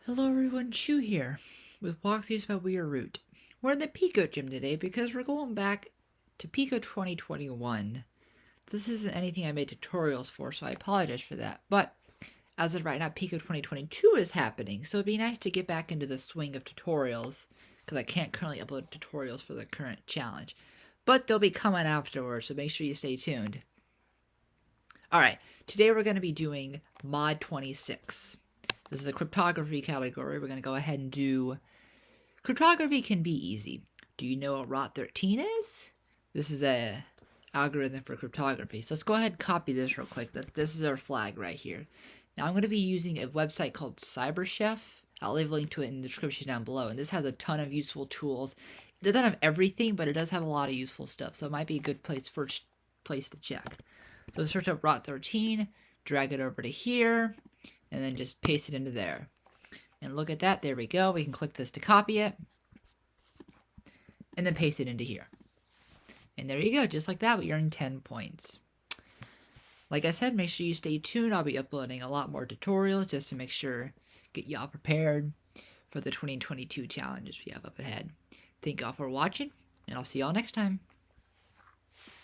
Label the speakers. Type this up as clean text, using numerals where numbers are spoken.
Speaker 1: Hello everyone, Shu here, with Walkthroughs by We Are Root. We're in the picoGym today because we're going back to Pico 2021. This isn't anything I made tutorials for, so I apologize for that. But, as of right now, Pico 2022 is happening, so it'd be nice to get back into the swing of tutorials, because I can't currently upload tutorials for the current challenge. But they'll be coming afterwards, so make sure you stay tuned. Alright, today we're going to be doing Mod 26. This is a cryptography category. We're going to go ahead and do... Cryptography can be easy. Do you know what ROT13 is? This is a algorithm for cryptography. So let's go ahead and copy this real quick. This is our flag right here. Now I'm going to be using a website called CyberChef. I'll leave a link to it in the description down below. And this has a ton of useful tools. It doesn't have everything, but it does have a lot of useful stuff. So it might be a good place to check. So search up ROT13, drag it over to here, and then just paste it into there. And look at that, there we go. We can click this to copy it, and then paste it into here. And there you go, just like that, we earn 10 points. Like I said, make sure you stay tuned. I'll be uploading a lot more tutorials just to make sure, get y'all prepared for the 2022 challenges we have up ahead. Thank y'all for watching, and I'll see y'all next time.